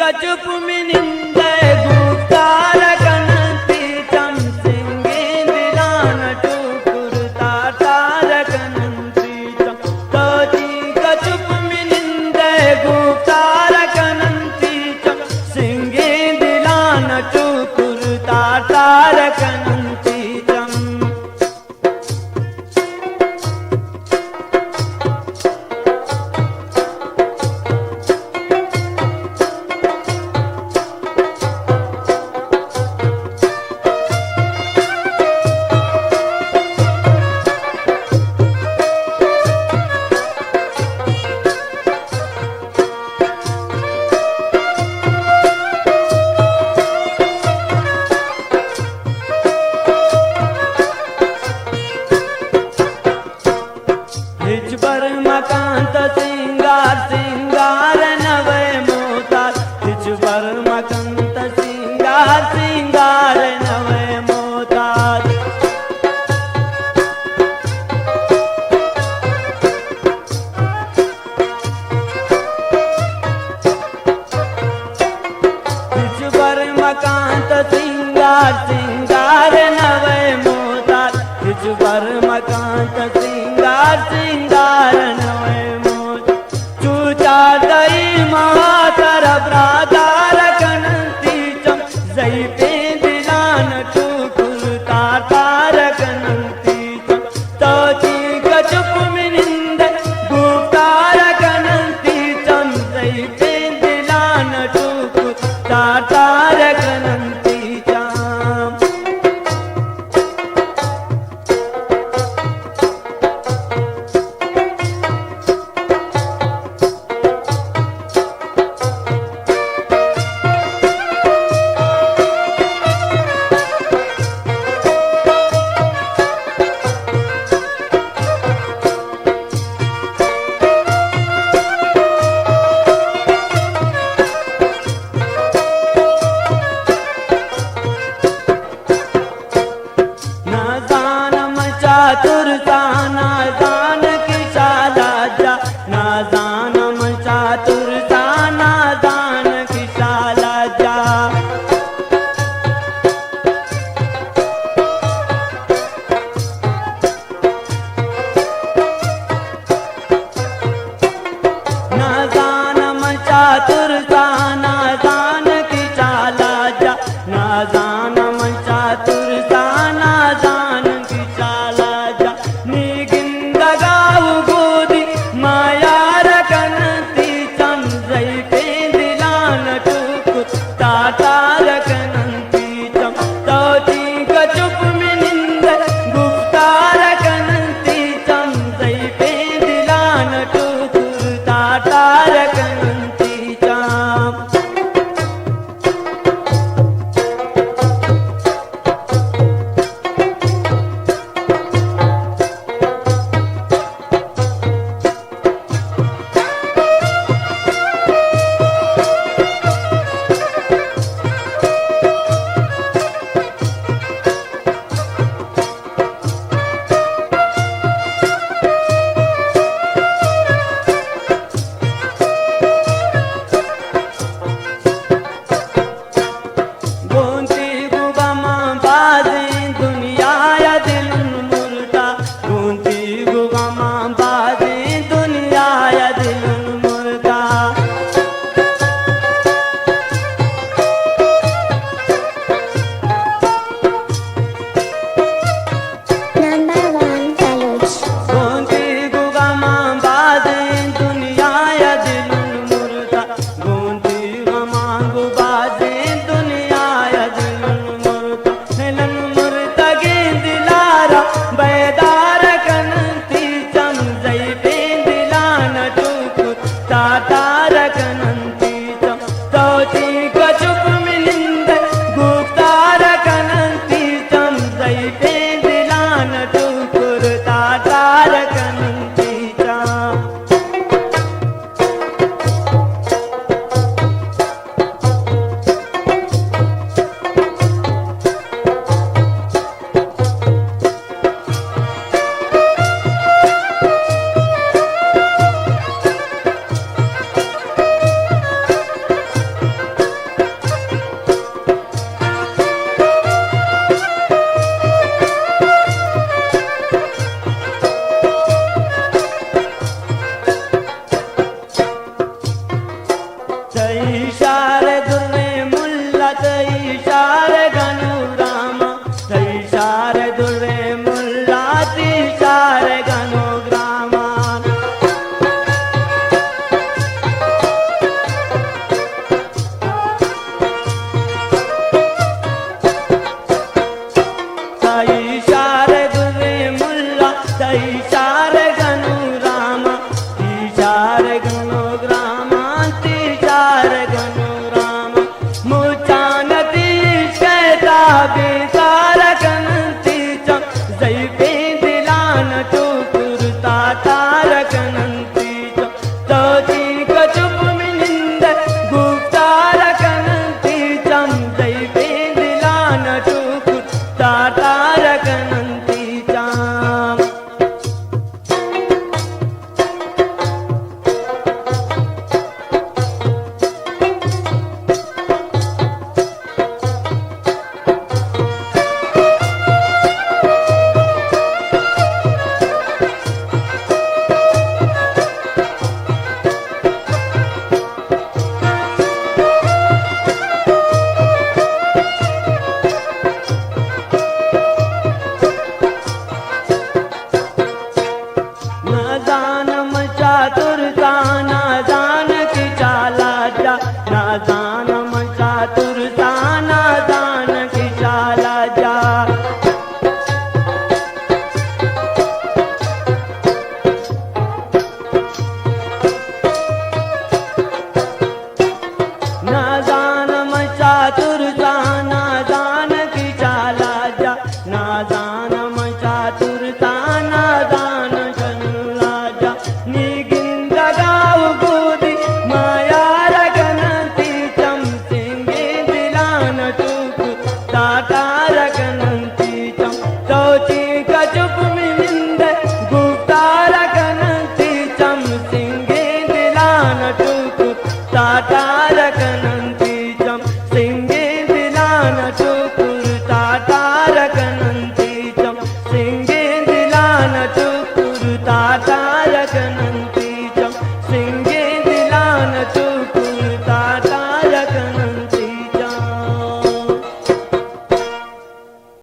कचुप मिनिंदे गुप्तार कनती चम सिंगेंद्रान टुकुर तार कनती चम तोची कचुप मिनिंदे गुप्तार कनती चम सिंगेंद्रान टुकुर तार कनती चम हिजबर मकांत सिंगार सिंगार नवे मोतार हिजबर मकांत सिंगार सिंगार नवे मोतार हिजबर मकांत सिंगार सिंगार नवे मोतार हिजबर मकांत सिंगार सिंगार नवे मोत चूचा दई मातर ब्रादार कनती चम जई पे दिलान टुकुर तार कनती चम तोची कचुप मिनिंद गुप्तार कनती चम जई पे दिलान टुकुर तार कनती चम तई शारे दुर्वे मुल्ला तई शारे गनु रामा तई शारे दुर्वे मुल्ला ती शारे गनु ग्रामा तई शारे दुर्वे मुल्ला तई शारे गनु रामा ती शारे गनु ग्रामा ती शारे गनु रामा मुचानती शैता बेकार कनंती च जैपे दिलान टुकुरता तारकनंती च तोची कचुप मिलिंद गुप्तार कनंती चम जैपे दिलान टुकुरता तारकनंती चम न जान चातुरता न जान की चाला जा न जान चातुरता न जान की चाला जा न जान